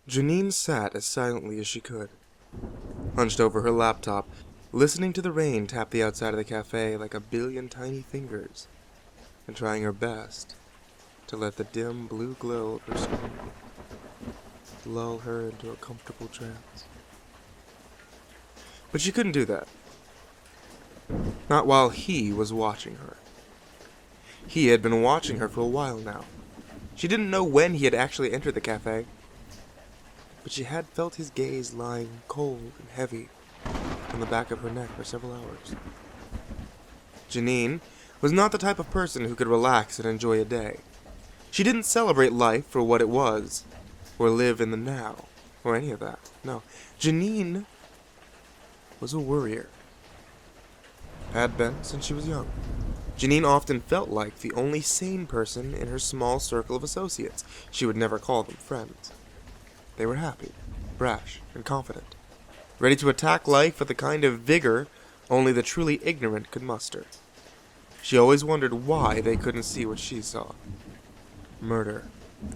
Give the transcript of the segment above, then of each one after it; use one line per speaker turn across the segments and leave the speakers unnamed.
Janine sat as silently as she could, hunched over her laptop, listening to the rain tap the outside of the cafe like a billion tiny fingers, and trying her best to let the dim blue glow of her screen lull her into a comfortable trance. But she couldn't do that. Not while he was watching her. He had been watching her for a while now. She didn't know when he had actually entered the cafe, but she had felt his gaze lying cold and heavy on the back of her neck for several hours. Janine was not the type of person who could relax and enjoy a day. She didn't celebrate life for what it was, or live in the now, or any of that. No, Janine was a worrier. Had been since she was young. Janine often felt like the only sane person in her small circle of associates. She would never call them friends. They were happy, brash, and confident, ready to attack life with the kind of vigor only the truly ignorant could muster. She always wondered why they couldn't see what she saw. Murder,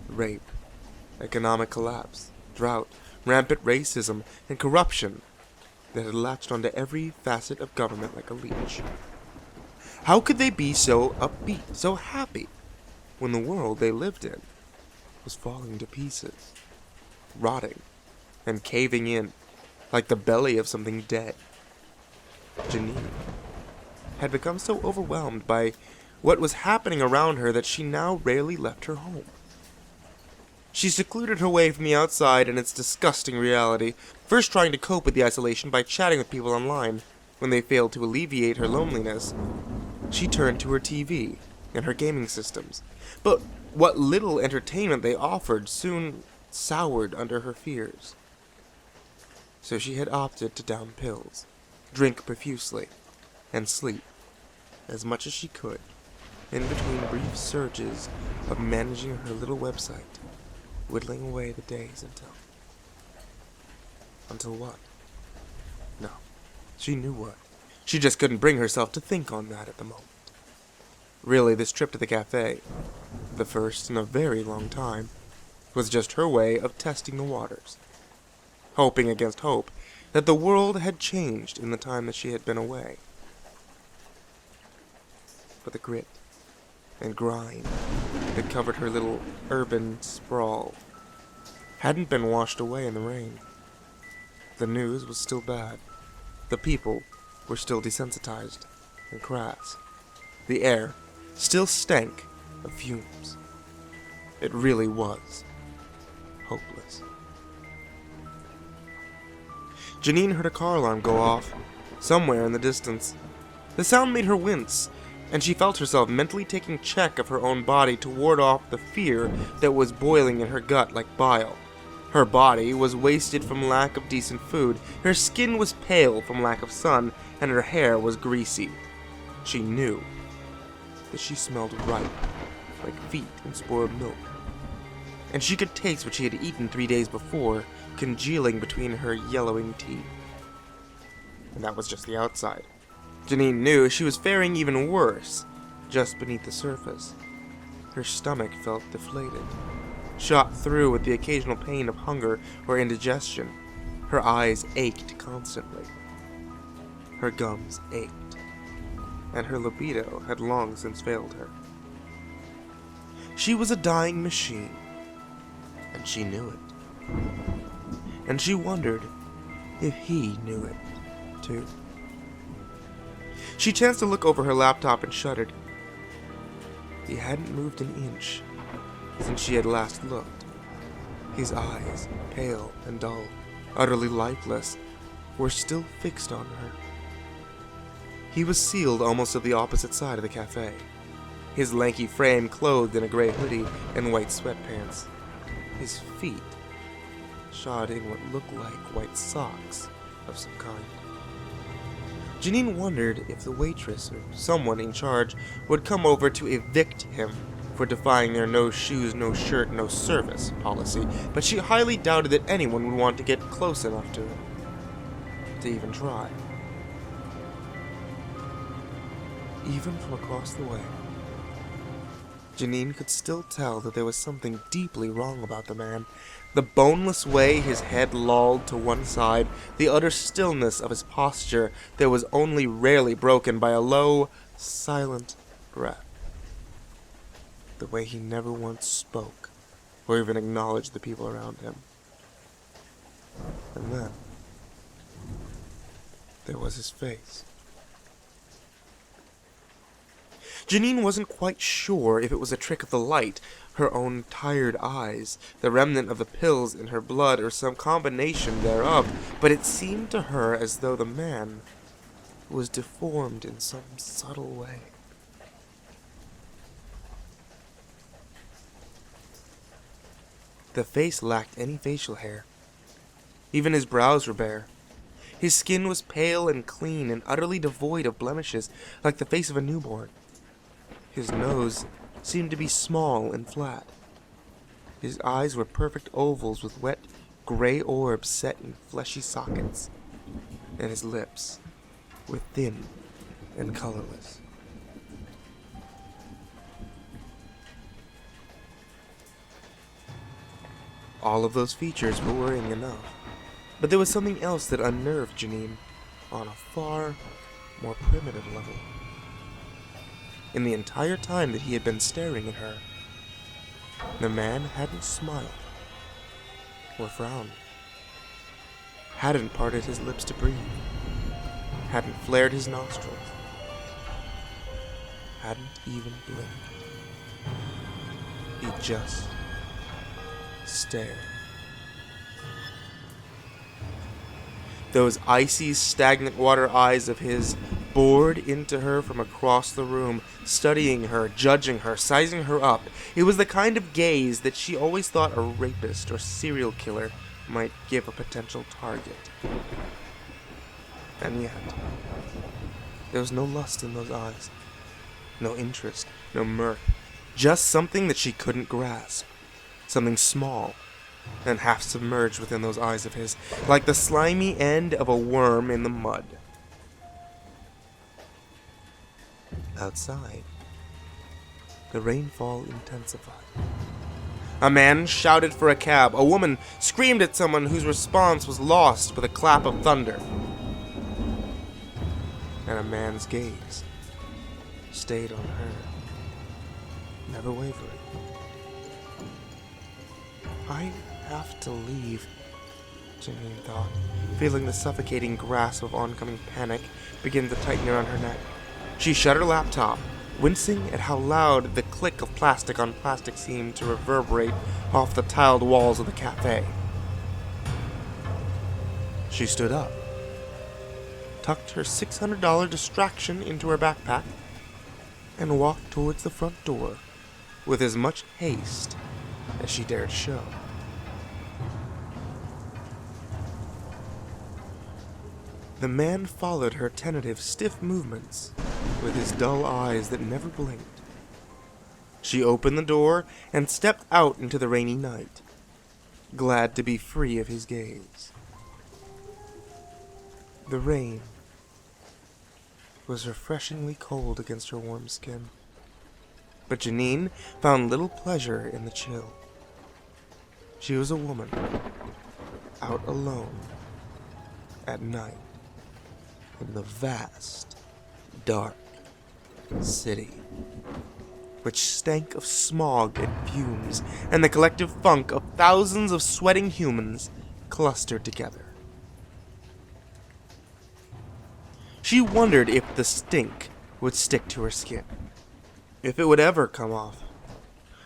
rape, economic collapse, drought, rampant racism, and corruption that had latched onto every facet of government like a leech. How could they be so upbeat, so happy, when the world they lived in was falling to pieces, rotting, and caving in like the belly of something dead? Janine had become so overwhelmed by what was happening around her that she now rarely left her home. She secluded her way from the outside and its disgusting reality, first trying to cope with the isolation by chatting with people online. When they failed to alleviate her loneliness, she turned to her TV and her gaming systems. But what little entertainment they offered soon soured under her fears. So she had opted to down pills, drink profusely, and sleep as much as she could, in between brief surges of managing her little website, whittling away the days until what? No, she knew what. She just couldn't bring herself to think on that at the moment. Really, this trip to the cafe, the first in a very long time, was just her way of testing the waters, hoping against hope that the world had changed in the time that she had been away. But the grit and grime that covered her little urban sprawl hadn't been washed away in the rain. The news was still bad. The people were still desensitized and crass. The air still stank of fumes. It really was hopeless. Janine heard a car alarm go off, somewhere in the distance. The sound made her wince, and she felt herself mentally taking check of her own body to ward off the fear that was boiling in her gut like bile. Her body was wasted from lack of decent food, her skin was pale from lack of sun, and her hair was greasy. She knew that she smelled ripe, like feet and spoiled milk. And she could taste what she had eaten 3 days before, congealing between her yellowing teeth. And that was just the outside. Janine knew she was faring even worse, just beneath the surface. Her stomach felt deflated, shot through with the occasional pain of hunger or indigestion. Her eyes ached constantly. Her gums ached, and her libido had long since failed her. She was a dying machine, and she knew it. And she wondered if he knew it, too. She chanced to look over her laptop and shuddered. He hadn't moved an inch since she had last looked. His eyes, pale and dull, utterly lifeless, were still fixed on her. He was sealed almost to the opposite side of the cafe, his lanky frame clothed in a gray hoodie and white sweatpants. His feet shod in what looked like white socks of some kind. Janine wondered if the waitress or someone in charge would come over to evict him for defying their no shoes, no shirt, no service policy, but she highly doubted that anyone would want to get close enough to him to even try. Even from across the way, Janine could still tell that there was something deeply wrong about the man. The boneless way his head lolled to one side, the utter stillness of his posture that was only rarely broken by a low, silent breath. The way he never once spoke, or even acknowledged the people around him. And then, there was his face. Janine wasn't quite sure if it was a trick of the light, her own tired eyes, the remnant of the pills in her blood, or some combination thereof, but it seemed to her as though the man was deformed in some subtle way. The face lacked any facial hair. Even his brows were bare. His skin was pale and clean and utterly devoid of blemishes, like the face of a newborn. His nose seemed to be small and flat. His eyes were perfect ovals with wet, gray orbs set in fleshy sockets, and his lips were thin and colorless. All of those features were worrying enough, but there was something else that unnerved Janine on a far more primitive level. In the entire time that he had been staring at her, the man hadn't smiled or frowned, hadn't parted his lips to breathe, hadn't flared his nostrils, hadn't even blinked. He just stared. Those icy, stagnant water eyes of his bored into her from across the room, studying her, judging her, sizing her up. It was the kind of gaze that she always thought a rapist or serial killer might give a potential target. And yet, there was no lust in those eyes, no interest, no mirth, just something that she couldn't grasp, something small and half submerged within those eyes of his, like the slimy end of a worm in the mud. Outside, the rainfall intensified. A man shouted for a cab. A woman screamed at someone whose response was lost with a clap of thunder. And a man's gaze stayed on her, never wavering. I have to leave, Janine thought, feeling the suffocating grasp of oncoming panic begin to tighten around her neck. She shut her laptop, wincing at how loud the click of plastic on plastic seemed to reverberate off the tiled walls of the cafe. She stood up, tucked her $600 distraction into her backpack, and walked towards the front door with as much haste as she dared show. The man followed her tentative, stiff movements with his dull eyes that never blinked. She opened the door and stepped out into the rainy night, glad to be free of his gaze. The rain was refreshingly cold against her warm skin, but Janine found little pleasure in the chill. She was a woman, out alone, at night, in the vast, dark city, which stank of smog and fumes, and the collective funk of thousands of sweating humans clustered together. She wondered if the stink would stick to her skin, if it would ever come off.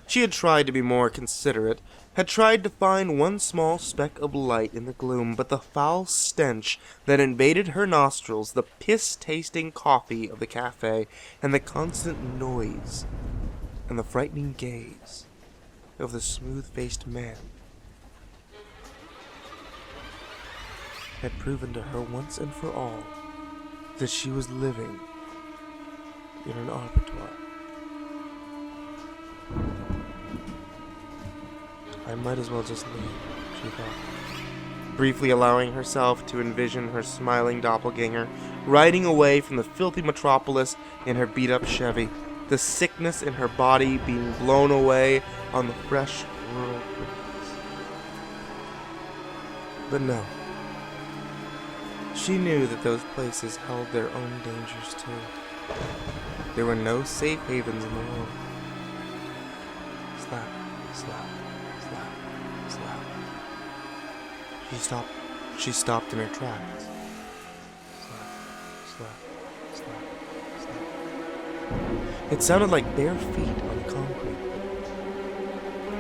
She had tried to be more considerate, had tried to find one small speck of light in the gloom, but the foul stench that invaded her nostrils, the piss-tasting coffee of the cafe, and the constant noise, and the frightening gaze of the smooth-faced man had proven to her once and for all that she was living in an abattoir. I might as well just leave, she thought, briefly allowing herself to envision her smiling doppelganger riding away from the filthy metropolis in her beat-up Chevy, the sickness in her body being blown away on the fresh rural breeze. But no. She knew that those places held their own dangers too. There were no safe havens in the world. Slap, slap, slap, slap. She stopped in her tracks. Slap, slap, slap, slap. It sounded like bare feet on the concrete.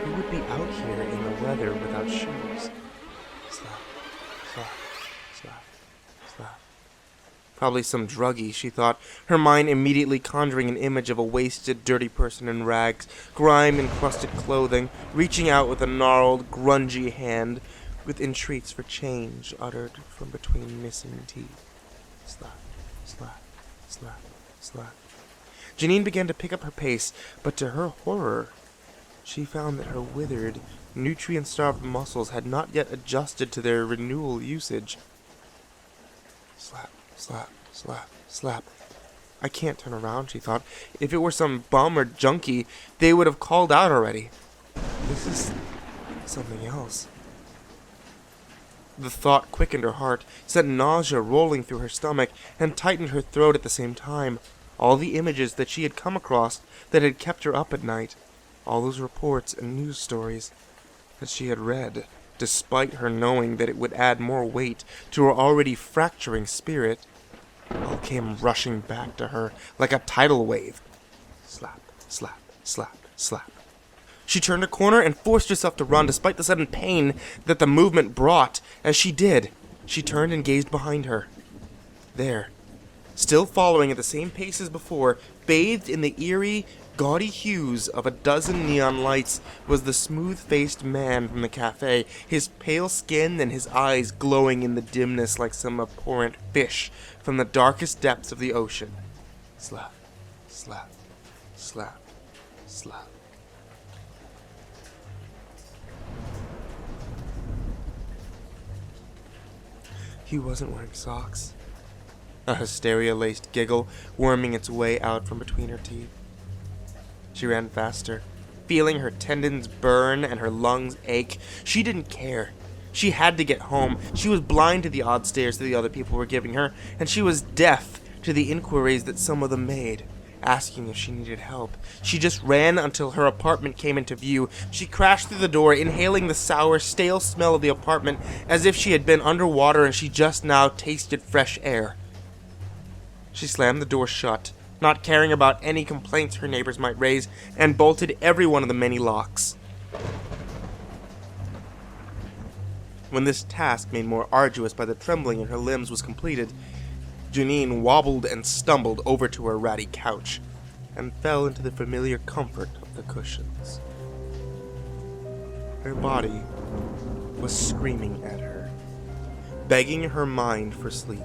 Who would be out here in the weather without shoes? Slap, slap, slap, slap. Probably some druggie, she thought, her mind immediately conjuring an image of a wasted, dirty person in rags, grime-encrusted clothing, reaching out with a gnarled, grungy hand, with entreats for change uttered from between missing teeth. Slap, slap, slap, slap. Janine began to pick up her pace, but to her horror, she found that her withered, nutrient-starved muscles had not yet adjusted to their renewal usage. Slap, slap, slap, slap. I can't turn around, she thought. If it were some bum or junkie, they would have called out already. This is something else. The thought quickened her heart, sent nausea rolling through her stomach, and tightened her throat at the same time. All the images that she had come across that had kept her up at night, all those reports and news stories that she had read, despite her knowing that it would add more weight to her already fracturing spirit, all came rushing back to her like a tidal wave. Slap, slap, slap, slap. She turned a corner and forced herself to run despite the sudden pain that the movement brought. As she did, she turned and gazed behind her. There, still following at the same pace as before, bathed in the eerie, gaudy hues of a dozen neon lights, was the smooth-faced man from the cafe, his pale skin and his eyes glowing in the dimness like some abhorrent fish from the darkest depths of the ocean. Slap, slap, slap, slap. He wasn't wearing socks. A hysteria-laced giggle worming its way out from between her teeth. She ran faster, feeling her tendons burn and her lungs ache. She didn't care. She had to get home. She was blind to the odd stares that the other people were giving her, and she was deaf to the inquiries that some of them made, asking if she needed help. She just ran until her apartment came into view. She crashed through the door, inhaling the sour, stale smell of the apartment as if she had been underwater and she just now tasted fresh air. She slammed the door shut, not caring about any complaints her neighbors might raise, and bolted every one of the many locks. When this task, made more arduous by the trembling in her limbs, was completed, Janine wobbled and stumbled over to her ratty couch, and fell into the familiar comfort of the cushions. Her body was screaming at her, begging her mind for sleep.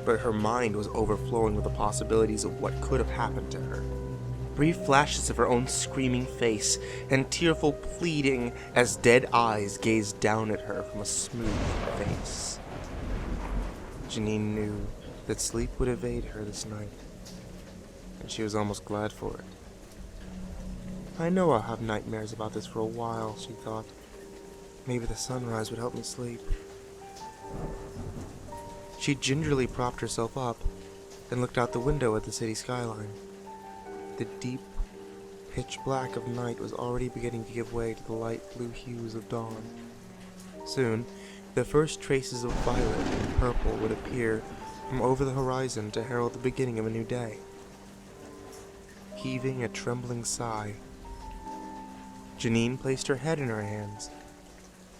But her mind was overflowing with the possibilities of what could have happened to her. Brief flashes of her own screaming face, and tearful pleading as dead eyes gazed down at her from a smooth face. Janine knew that sleep would evade her this night, and she was almost glad for it. I know I'll have nightmares about this for a while, she thought. Maybe the sunrise would help me sleep. She gingerly propped herself up and looked out the window at the city skyline. The deep, pitch black of night was already beginning to give way to the light blue hues of dawn. Soon, the first traces of violet and purple would appear from over the horizon to herald the beginning of a new day. Heaving a trembling sigh, Janine placed her head in her hands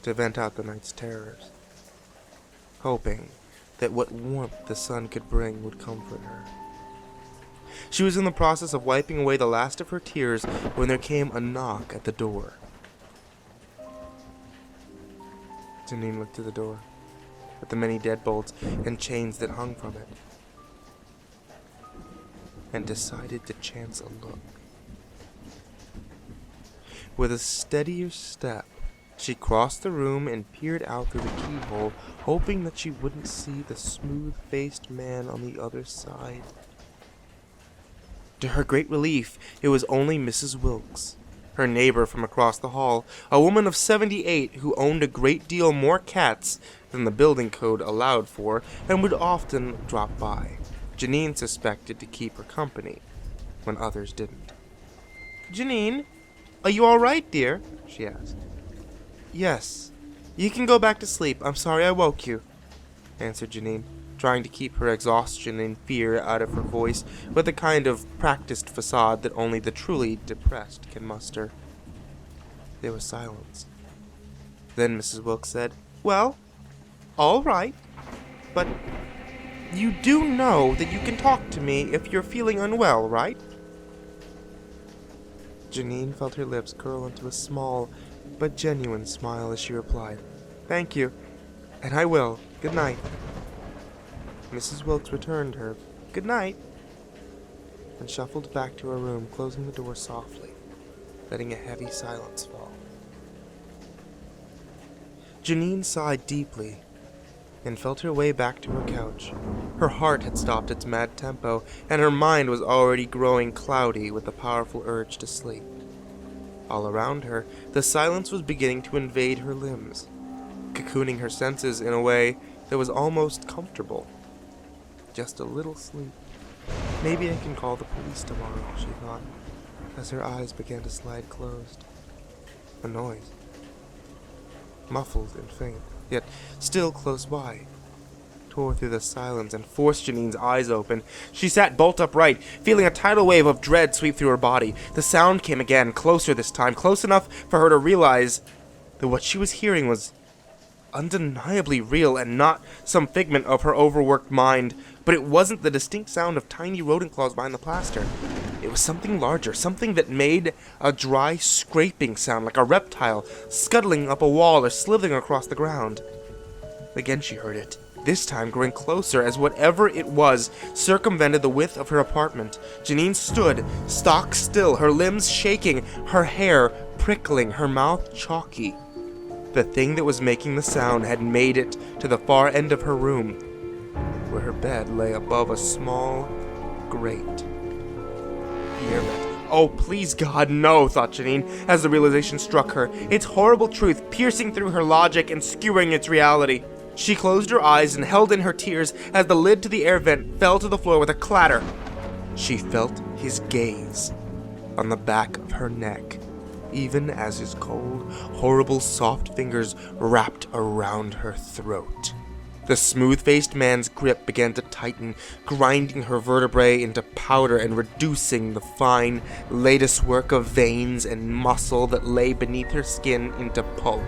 to vent out the night's terrors, hoping that what warmth the sun could bring would comfort her. She was in the process of wiping away the last of her tears when there came a knock at the door. Janine looked at the door, at the many deadbolts and chains that hung from it, and decided to chance a look. With a steadier step, she crossed the room and peered out through the keyhole, hoping that she wouldn't see the smooth-faced man on the other side. To her great relief, it was only Mrs. Wilkes, her neighbor from across the hall, a woman of 78 who owned a great deal more cats than the building code allowed for and would often drop by. Janine suspected to keep her company when others didn't. "Janine, are you all right, dear?" she asked. "Yes. You can go back to sleep. I'm sorry I woke you," answered Janine, trying to keep her exhaustion and fear out of her voice with a kind of practiced facade that only the truly depressed can muster. There was silence. Then Mrs. Wilkes said, "Well, all right, but you do know that you can talk to me if you're feeling unwell, right?" Janine felt her lips curl into a small but genuine smile as she replied, "Thank you, and I will. Good night." Mrs. Wilkes returned her "good night" and shuffled back to her room, closing the door softly, letting a heavy silence fall. Janine sighed deeply and felt her way back to her couch. Her heart had stopped its mad tempo, and her mind was already growing cloudy with a powerful urge to sleep. All around her, the silence was beginning to invade her limbs, cocooning her senses in a way that was almost comfortable. Just a little sleep. Maybe I can call the police tomorrow, she thought, as her eyes began to slide closed. A noise, muffled and faint, yet still close by, tore through the silence and forced Janine's eyes open. She sat bolt upright, feeling a tidal wave of dread sweep through her body. The sound came again, closer this time, close enough for her to realize that what she was hearing was undeniably real and not some figment of her overworked mind. But it wasn't the distinct sound of tiny rodent claws behind the plaster. It was something larger, something that made a dry scraping sound like a reptile scuttling up a wall or slithering across the ground. Again she heard it, this time growing closer as whatever it was circumvented the width of her apartment. Janine stood, stock still, her limbs shaking, her hair prickling, her mouth chalky. The thing that was making the sound had made it to the far end of her room, where her bed lay above a small grate. The air vent. Oh, please God, no, thought Janine, as the realization struck her, its horrible truth piercing through her logic and skewering its reality. She closed her eyes and held in her tears as the lid to the air vent fell to the floor with a clatter. She felt his gaze on the back of her neck, even as his cold, horrible, soft fingers wrapped around her throat. The smooth-faced man's grip began to tighten, grinding her vertebrae into powder and reducing the fine, lattice work of veins and muscle that lay beneath her skin into pulp.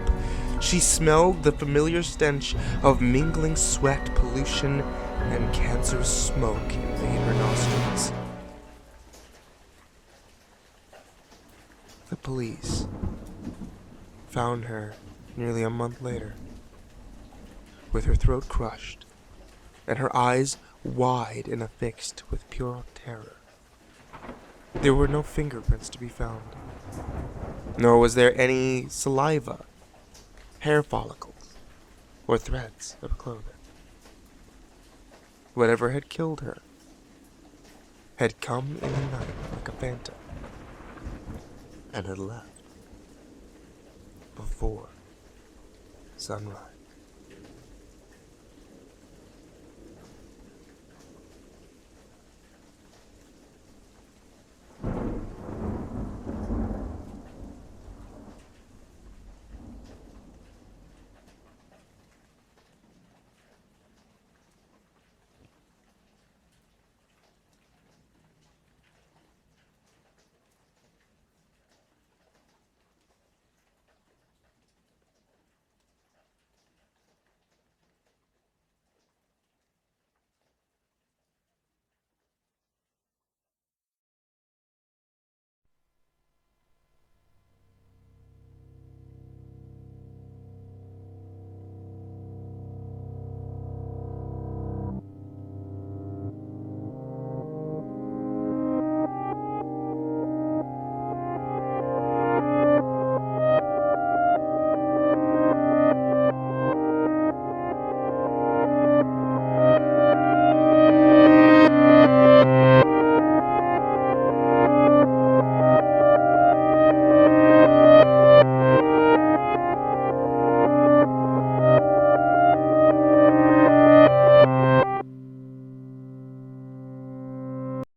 She smelled the familiar stench of mingling sweat, pollution, and cancerous smoke invade her nostrils. The police found her nearly a month later, with her throat crushed and her eyes wide and affixed with pure terror. There were no fingerprints to be found, nor was there any saliva, hair follicles, or threads of clothing. Whatever had killed her had come in the night like a phantom and had left before sunrise.